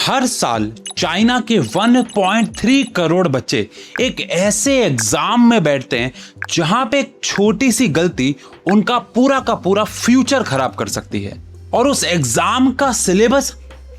हर साल चाइना के 1.3 करोड़ बच्चे एक ऐसे एग्जाम में बैठते हैं जहां पे एक छोटी सी गलती उनका पूरा का पूरा फ्यूचर खराब कर सकती है। और उस एग्जाम का सिलेबस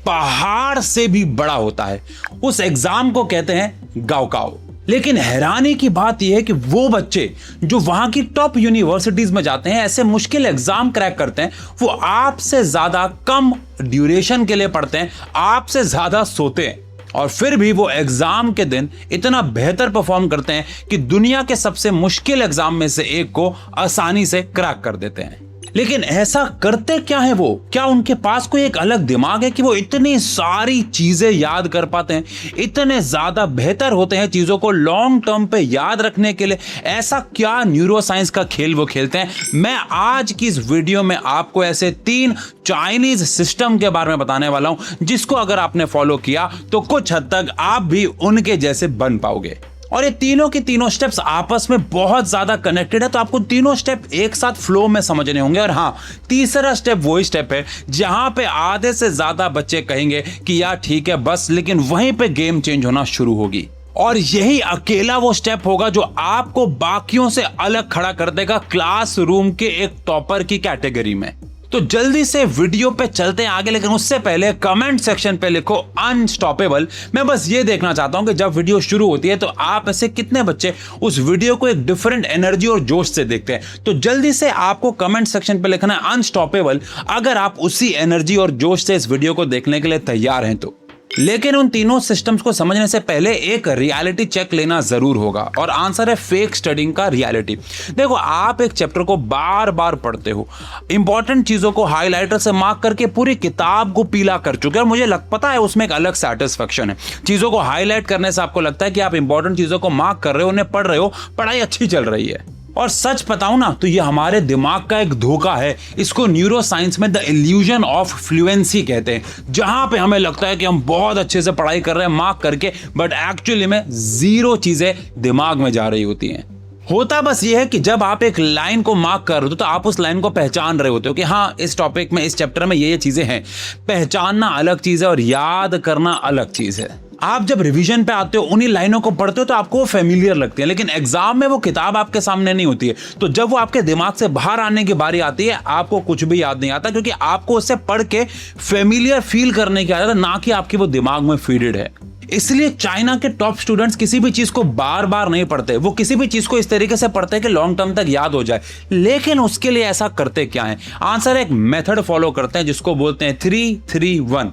पहाड़ से भी बड़ा होता है। उस एग्जाम को कहते हैं गाओकाओ। लेकिन हैरानी की बात यह है कि वो बच्चे जो वहां की टॉप यूनिवर्सिटीज में जाते हैं, ऐसे मुश्किल एग्जाम क्रैक करते हैं, वो आपसे ज्यादा कम ड्यूरेशन के लिए पढ़ते हैं, आपसे ज्यादा सोते हैं, और फिर भी वो एग्जाम के दिन इतना बेहतर परफॉर्म करते हैं कि दुनिया के सबसे मुश्किल एग्जाम में से एक को आसानी से क्रैक कर देते हैं। लेकिन ऐसा करते क्या है वो? क्या उनके पास कोई एक अलग दिमाग है कि वो इतनी सारी चीजें याद कर पाते हैं, इतने ज्यादा बेहतर होते हैं चीजों को लॉन्ग टर्म पे याद रखने के लिए? ऐसा क्या न्यूरो साइंस का खेल वो खेलते हैं? मैं आज की इस वीडियो में आपको ऐसे 3 चाइनीज सिस्टम के बारे में बताने वाला हूं जिसको अगर आपने फॉलो किया तो कुछ हद तक आप भी उनके जैसे बन पाओगे। और ये तीनों के तीनों स्टेप्स आपस में बहुत ज्यादा कनेक्टेड है, तो आपको तीनों स्टेप एक साथ फ्लो में समझने होंगे। और हाँ, तीसरा स्टेप वही स्टेप है जहां पे आधे से ज्यादा बच्चे कहेंगे कि यार ठीक है बस, लेकिन वहीं पे गेम चेंज होना शुरू होगी। और यही अकेला वो स्टेप होगा जो आपको बाकियों से अलग खड़ा कर देगा क्लासरूम के एक टॉपर की कैटेगरी में। तो जल्दी से वीडियो पे चलते हैं आगे, लेकिन उससे पहले कमेंट सेक्शन पे लिखो अनस्टॉपेबल। मैं बस ये देखना चाहता हूं कि जब वीडियो शुरू होती है तो आप ऐसे कितने बच्चे उस वीडियो को एक डिफरेंट एनर्जी और जोश से देखते हैं। तो जल्दी से आपको कमेंट सेक्शन पे लिखना है अनस्टॉपेबल अगर आप उसी एनर्जी और जोश से इस वीडियो को देखने के लिए तैयार हैं तो। लेकिन उन तीनों सिस्टम्स को समझने से पहले एक रियलिटी चेक लेना जरूर होगा, और आंसर है फेक स्टडिंग का रियलिटी। देखो, आप एक चैप्टर को बार बार पढ़ते हो, इंपॉर्टेंट चीजों को हाईलाइटर से मार्क करके पूरी किताब को पीला कर चुके हैं, और मुझे पता है उसमें एक अलग सेटिस्फेक्शन है। चीजों को हाईलाइट करने से आपको लगता है कि आप इंपॉर्टेंट चीजों को मार्क कर रहे हो, उन्हें पढ़ रहे हो, पढ़ाई अच्छी चल रही है। और सच बताऊं ना तो ये हमारे दिमाग का एक धोखा है। इसको न्यूरो साइंस में द इल्यूजन ऑफ फ्लुएंसी कहते हैं, जहां पे हमें लगता है कि हम बहुत अच्छे से पढ़ाई कर रहे हैं मार्क करके, बट एक्चुअली में 0 चीजें दिमाग में जा रही होती हैं। होता बस ये है कि जब आप एक लाइन को मार्क कर रहे हो तो आप उस लाइन को पहचान रहे होते हो कि हाँ, इस टॉपिक में, इस चैप्टर में ये चीजें हैं। पहचानना अलग चीज है और याद करना अलग चीज है। आप जब रिवीजन पे आते हो, उन्हीं लाइनों को पढ़ते हो तो आपको वो फेमिलियर लगती है, लेकिन एग्जाम में वो किताब आपके सामने नहीं होती है। तो जब वो आपके दिमाग से बाहर आने की बारी आती है, आपको कुछ भी याद नहीं आता, क्योंकि आपको उससे पढ़ के फेमिलियर फील करने की आदत है, ना कि आपकी वो दिमाग में फीडेड है। इसलिए चाइना के टॉप स्टूडेंट्स किसी भी चीज को बार बार नहीं पढ़ते, वो किसी भी चीज को इस तरीके से पढ़ते हैं कि लॉन्ग टर्म तक याद हो जाए। लेकिन उसके लिए ऐसा करते क्या है? आंसर एक मेथड फॉलो करते हैं जिसको बोलते हैं 3-3-1,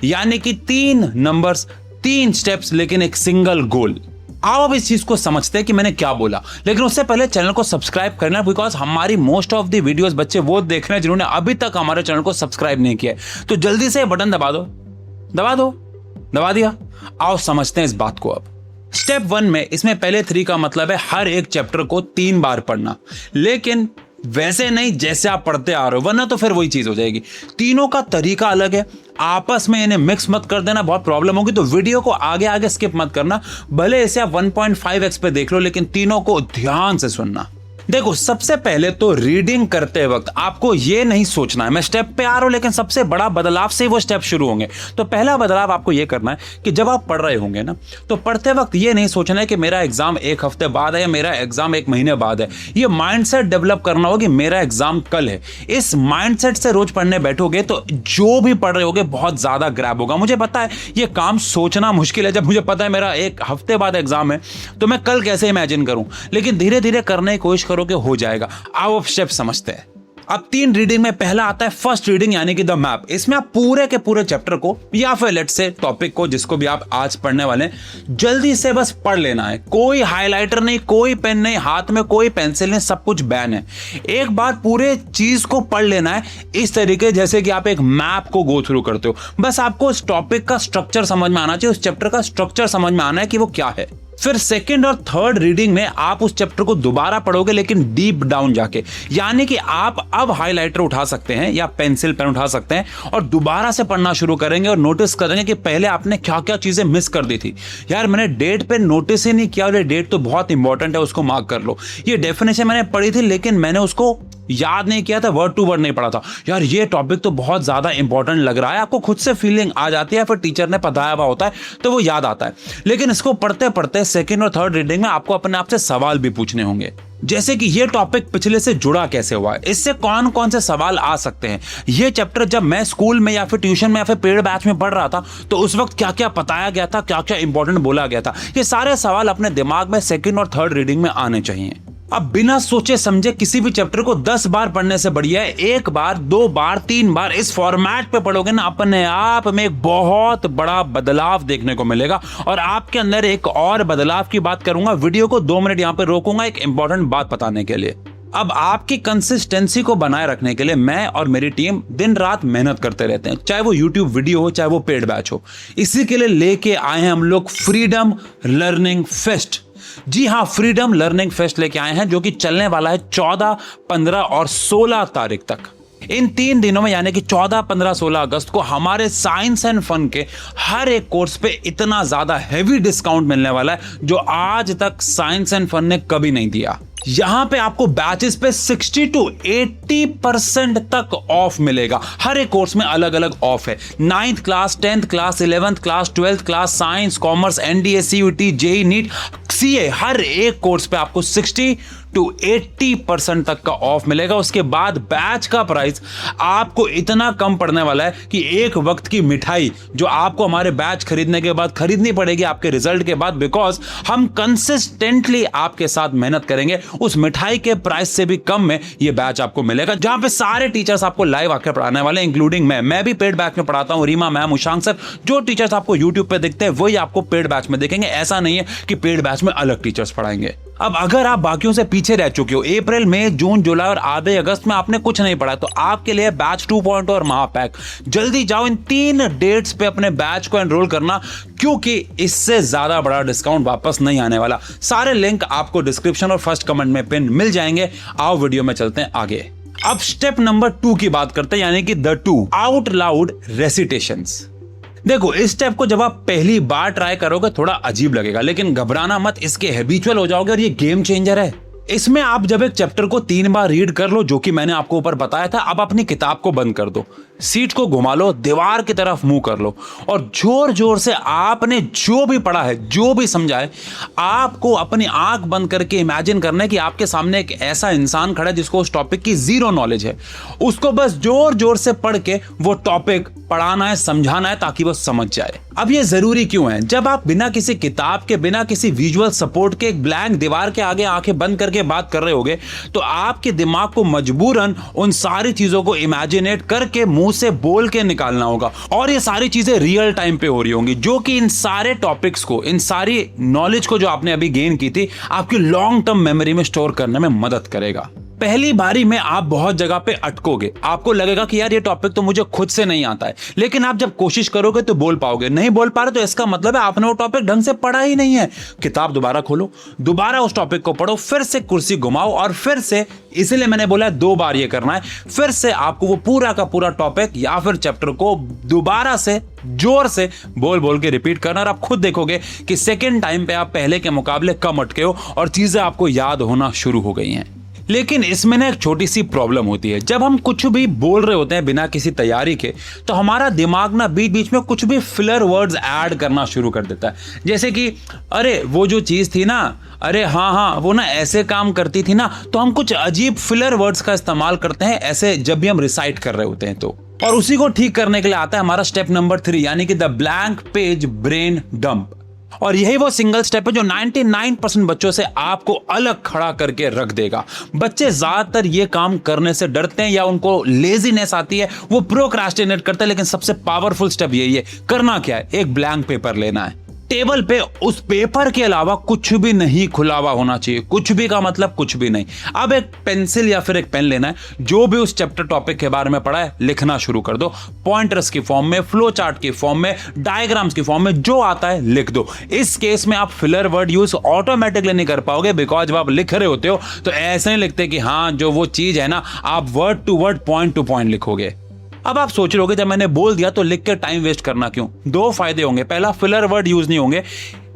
यानी कि 3 नंबर्स, 3 स्टेप्स, लेकिन एक सिंगल गोल। आओ अब इस चीज को समझते हैं कि मैंने क्या बोला, लेकिन उससे पहले चैनल को सब्सक्राइब करना, बिकॉज हमारी मोस्ट ऑफ द वीडियोस बच्चे वो देख रहे हैं जिन्होंने अभी तक हमारे चैनल को सब्सक्राइब नहीं किया है। तो जल्दी से बटन दबा दो, दबा दो, दबा दिया। आओ समझते हैं इस बात को अब। स्टेप 1 में, इसमें पहले 3 का मतलब है हर एक चैप्टर को 3 बार पढ़ना, लेकिन वैसे नहीं जैसे आप पढ़ते आ रहे हो, वरना तो फिर वही चीज हो जाएगी। तीनों का तरीका अलग है, आपस में इन्हें मिक्स मत कर देना, बहुत प्रॉब्लम होगी। तो वीडियो को आगे आगे स्किप मत करना, भले इसे आप 1.5x पे देख लो, लेकिन तीनों को ध्यान से सुनना। देखो, सबसे पहले तो रीडिंग करते वक्त आपको ये नहीं सोचना है मैं स्टेप पे आ रहा हूं, लेकिन सबसे बड़ा बदलाव से वो स्टेप शुरू होंगे। तो पहला बदलाव आपको ये करना है कि जब आप पढ़ रहे होंगे ना, तो पढ़ते वक्त ये नहीं सोचना है कि मेरा एग्जाम 1 हफ्ते बाद है या मेरा एग्जाम 1 महीने बाद है। ये माइंडसेट डेवलप करना होगा कि मेरा एग्जाम कल है। इस माइंडसेट से रोज पढ़ने बैठोगे तो जो भी पढ़ रहे होगे बहुत ज्यादा ग्रैब होगा। मुझे पता है ये काम सोचना मुश्किल है, जब मुझे पता है मेरा 1 हफ्ते बाद एग्जाम है तो मैं कल कैसे इमेजिन करूं, लेकिन धीरे धीरे करने की कोशिश करो कि हो जाएगा। आओ अब स्टेप समझते हैं। अब 3 रीडिंग में पहला आता है फर्स्ट रीडिंग, यानी कि द मैप। इसमें आप पूरे के पूरे चैप्टर को या फिर लेट्स से टॉपिक को, जिसको भी आप आज पढ़ने वाले हैं, जल्दी से बस पढ़ लेना है। कोई हाइलाइटर नहीं, कोई पेन नहीं, हाथ में कोई पेंसिल नहीं, सब कुछ बैन है। एक बार पूरे चीज को पढ़ लेना है इस तरीके जैसे कि आप एक मैप को गो थ्रू करते हो। बस आपको उस टॉपिक का स्ट्रक्चर समझ में आना चाहिए, उस चैप्टर का स्ट्रक्चर समझ में आना है कि वो क्या है। फिर सेकंड और थर्ड रीडिंग में आप उस चैप्टर को दोबारा पढ़ोगे, लेकिन डीप डाउन जाके, यानी कि आप अब हाइलाइटर उठा सकते हैं या पेंसिल पेन उठा सकते हैं और दोबारा से पढ़ना शुरू करेंगे और नोटिस करेंगे कि पहले आपने क्या क्या चीजें मिस कर दी थी। यार मैंने डेट पे नोटिस ही नहीं किया, ये डेट तो बहुत इंपॉर्टेंट है, उसको मार्क कर लो। ये डेफिनेशन मैंने पढ़ी थी लेकिन मैंने उसको याद नहीं किया था, वर्ड टू वर्ड नहीं पढ़ा था, यार ये टॉपिक तो बहुत ज्यादा इंपॉर्टेंट लग रहा है, आपको खुद से फीलिंग आ जाती है, फिर टीचर ने पढ़ाया हुआ होता है तो वो याद आता है। लेकिन इसको पढ़ते पढ़ते सेकंड और थर्ड रीडिंग में आपको अपने आप से सवाल भी पूछने होंगे, जैसे कि ये टॉपिक पिछले से जुड़ा कैसे हुआ है, इससे कौन कौन से सवाल आ सकते हैं। ये चैप्टर जब मैं स्कूल में या फिर ट्यूशन में या फिर पेड बैच में पढ़ रहा था तो उस वक्त क्या क्या बताया गया था, क्या क्या इंपॉर्टेंट बोला गया था, ये सारे सवाल अपने दिमाग में सेकंड और थर्ड रीडिंग में आने चाहिए। अब बिना सोचे समझे किसी भी चैप्टर को 10 बार पढ़ने से बढ़िया है एक बार, 2 बार, 3 बार इस फॉर्मेट पे पढ़ोगे ना, अपने आप में एक बहुत बड़ा बदलाव देखने को मिलेगा। और आपके अंदर एक और बदलाव की बात करूंगा, वीडियो को 2 मिनट यहां पे रोकूंगा एक इंपॉर्टेंट बात बताने के लिए। अब आपकी कंसिस्टेंसी को बनाए रखने के लिए मैं और मेरी टीम दिन रात मेहनत करते रहते हैं, चाहे वो यूट्यूब वीडियो हो चाहे वो पेड बैच हो। इसी के लिए लेके आए हैं हम लोग फ्रीडम लर्निंग फेस्ट। जी हां, फ्रीडम लर्निंग फेस्ट लेके आए हैं जो कि चलने वाला है 14, 15 और 16 तारीख तक। इन 3 दिनों में यानी कि 14, 15, 16 अगस्त को हमारे साइंस एंड फन के हर एक कोर्स पे इतना ज्यादा हेवी डिस्काउंट मिलने वाला है जो आज तक साइंस एंड फन ने कभी नहीं दिया। यहां पे आपको बैचेस पे 60 to 80% तक ऑफ मिलेगा। हर एक कोर्स में अलग अलग ऑफ है। 9th class, 10th class, 11th class, 12th class, science, commerce, NDA, CUET, JEE, NEET, CA, हर एक कोर्स पे आपको 60 to 80% तक का ऑफ मिलेगा। उसके बाद बैच का प्राइस आपको इतना कम पड़ने वाला है कि एक वक्त की मिठाई जो आपको हमारे बैच खरीदने के बाद खरीदनी पड़ेगी आपके रिजल्ट के बाद, बिकॉज हम कंसिस्टेंटली आपके साथ मेहनत करेंगे, उस मिठाई के प्राइस से भी कम में ये बैच आपको मिलेगा, जहां पे सारे टीचर्स आपको लाइव आकर पढ़ाने वाले, इंक्लूडिंग मैं भी पेड बैच में पढ़ाता हूं, रीमा मैम, उशांक सर। जो टीचर्स आपको यूट्यूब पे दिखते हैं वही आपको पेड बैच में दिखेंगे। ऐसा नहीं है कि पेड बैच में अलग टीचर्स पढ़ाएंगे। अब अगर आप बाकियों से पीछे रह चुके हो, अप्रैल, मई, जून, जुलाई और आधे अगस्त में आपने कुछ नहीं पढ़ा, तो आपके लिए बैच 2.0 और महापैक, जल्दी जाओ इन 3 डेट्स पे अपने बैच को एनरोल करना, क्योंकि इससे ज्यादा बड़ा डिस्काउंट वापस नहीं आने वाला। सारे लिंक आपको डिस्क्रिप्शन और फर्स्ट कमेंट में पिन मिल जाएंगे। आओ वीडियो में चलते हैं आगे। अब स्टेप नंबर 2 की बात करते हैं, यानी कि द 2 आउट लाउड रेसिटेशंस। देखो, इस स्टेप को जब आप पहली बार ट्राई करोगे थोड़ा अजीब लगेगा, लेकिन घबराना मत, इसके हैबिचुअल हो जाओगे और ये गेम चेंजर है। इसमें आप जब एक चैप्टर को 3 बार रीड कर लो, जो कि मैंने आपको ऊपर बताया था, अब अपनी किताब को बंद कर दो, सीट को घुमा लो, दीवार की तरफ मुंह कर लो और जोर जोर से आपने जो भी पढ़ा है, जो भी समझा है, आपको अपनी आंख बंद करके इमेजिन करना है कि आपके सामने एक ऐसा इंसान खड़ा है जिसको उस टॉपिक की 0 नॉलेज है। उसको बस जोर जोर से पढ़ के वो टॉपिक पढ़ाना है, समझाना है, ताकि वो समझ जाए। अब ये जरूरी क्यों है? जब आप बिना किसी किताब के, बिना किसी विजुअल सपोर्ट के एक ब्लैंक दीवार के आगे आंखें बंद करके बात कर रहे होगे, तो आपके दिमाग को मजबूरन उन सारी चीजों को इमेजिनेट करके मुंह से बोल के निकालना होगा। और ये सारी चीजें रियल टाइम पे हो रही होंगी, जो कि इन सारे टॉपिक्स को, इन सारी नॉलेज को जो आपने अभी गेन की थी, आपकी लॉन्ग टर्म मेमोरी में स्टोर करने में मदद करेगा। पहली बारी में आप बहुत जगह पे अटकोगे, आपको लगेगा कि यार ये टॉपिक तो मुझे खुद से नहीं आता है, लेकिन आप जब कोशिश करोगे तो बोल पाओगे। नहीं बोल पा रहे तो इसका मतलब है आपने वो टॉपिक ढंग से पढ़ा ही नहीं है। किताब दोबारा खोलो, दोबारा उस टॉपिक को पढ़ो, फिर से कुर्सी घुमाओ और फिर से, इसीलिए मैंने बोला 2 बार ये करना है, फिर से आपको वो पूरा का पूरा टॉपिक या फिर चैप्टर को दोबारा से जोर से बोल बोल के रिपीट करना, और आप खुद देखोगे कि सेकेंड टाइम पे आप पहले के मुकाबले कम अटके हो और चीजें आपको याद होना शुरू हो गई हैं। लेकिन इसमें ना एक छोटी सी प्रॉब्लम होती है। जब हम कुछ भी बोल रहे होते हैं बिना किसी तैयारी के, तो हमारा दिमाग ना बीच बीच में कुछ भी फिलर वर्ड्स ऐड करना शुरू कर देता है, जैसे कि अरे वो जो चीज थी ना, अरे हाँ वो ना ऐसे काम करती थी ना, तो हम कुछ अजीब फिलर वर्ड्स का इस्तेमाल करते हैं ऐसे जब भी हम रिसाइट कर रहे होते हैं तो। और उसी को ठीक करने के लिए आता है हमारा स्टेप नंबर 3, यानी कि the blank page brain dump. और यही वो सिंगल स्टेप है जो 99% बच्चों से आपको अलग खड़ा करके रख देगा। बच्चे ज्यादातर ये काम करने से डरते हैं या उनको लेजीनेस आती है, वो प्रोक्रास्टिनेट करते हैं, लेकिन सबसे पावरफुल स्टेप यही है। करना क्या है? एक ब्लैंक पेपर लेना है, टेबल पे उस पेपर के अलावा कुछ भी नहीं खुला हुआ होना चाहिए। कुछ भी का मतलब कुछ भी नहीं। अब एक पेंसिल या फिर एक पेन लेना है, जो भी उस चैप्टर टॉपिक के बारे में पढ़ा है लिखना शुरू कर दो। पॉइंटर्स की फॉर्म में, फ्लो चार्ट की फॉर्म में, डायग्राम्स की फॉर्म में, जो आता है लिख दो। इस केस में आप फिलर वर्ड यूज ऑटोमेटिकली नहीं कर पाओगे, बिकॉज जब आप लिख रहे होते हो तो ऐसे नहीं लिखते कि हाँ जो वो चीज है ना, आप word to word, point to point लिखोगे। अब आप सोच रहे होगे जब मैंने बोल दिया तो लिख के टाइम वेस्ट करना क्यों? 2 फायदे होंगे। पहला, फिलर वर्ड यूज नहीं होंगे।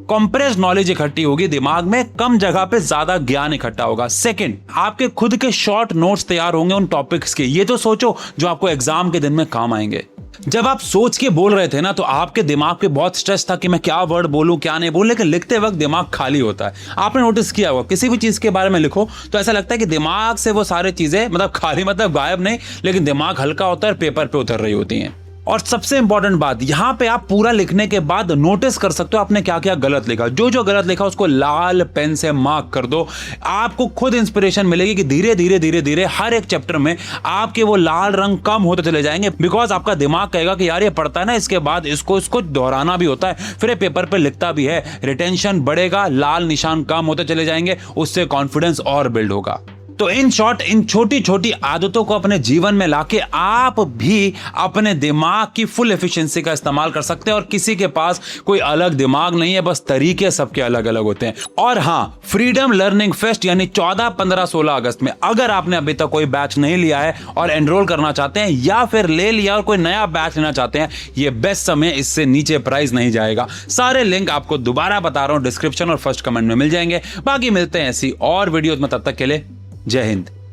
कंप्रेस्ड नॉलेज इकट्ठी होगी दिमाग में, कम जगह पे ज्यादा ज्ञान इकट्ठा होगा। सेकंड, आपके खुद के शॉर्ट नोट्स तैयार होंगे उन टॉपिक्स के। ये तो सोचो जो आपको एग्जाम के दिन में काम आएंगे। जब आप सोच के बोल रहे थे ना, तो आपके दिमाग पे बहुत स्ट्रेस था कि मैं क्या वर्ड बोलूं क्या नहीं बोलूं, लेकिन लिखते वक्त दिमाग खाली होता है। आपने नोटिस किया होगा, किसी भी चीज के बारे में लिखो तो ऐसा लगता है कि दिमाग से वो सारी चीजें, मतलब खाली मतलब गायब नहीं, लेकिन दिमाग हल्का होता है और पेपर पे उतर रही होती हैं। और सबसे इंपॉर्टेंट बात, यहां पे आप पूरा लिखने के बाद नोटिस कर सकते हो आपने क्या क्या गलत लिखा। जो जो गलत लिखा उसको लाल पेन से मार्क कर दो। आपको खुद इंस्पिरेशन मिलेगी कि धीरे धीरे धीरे धीरे हर एक चैप्टर में आपके वो लाल रंग कम होते चले जाएंगे, बिकॉज आपका दिमाग कहेगा कि यार ये पढ़ता है ना, इसके बाद इसको दोहराना भी होता है, फिर ये पेपर पे लिखता भी है। रिटेंशन बढ़ेगा, लाल निशान कम होते चले जाएंगे, उससे कॉन्फिडेंस और बिल्ड होगा। तो इन शॉर्ट, इन छोटी छोटी आदतों को अपने जीवन में लाके आप भी अपने दिमाग की फुल एफिशिएंसी का इस्तेमाल कर सकते हैं। और किसी के पास कोई अलग दिमाग नहीं है, बस तरीके सबके अलग अलग होते हैं। और हाँ, फ्रीडम लर्निंग फेस्ट यानी 14, 15, 16 अगस्त में अगर आपने अभी तक कोई बैच नहीं लिया है और एनरोल करना चाहते हैं, या फिर ले लिया और कोई नया बैच लेना चाहते हैं, ये बेस्ट समय, इससे नीचे प्राइस नहीं जाएगा। सारे लिंक आपको दोबारा बता रहा हूं, डिस्क्रिप्शन और फर्स्ट कमेंट में मिल जाएंगे। बाकी मिलते हैं ऐसी और वीडियोस में, तब तक के लिए जय हिंद।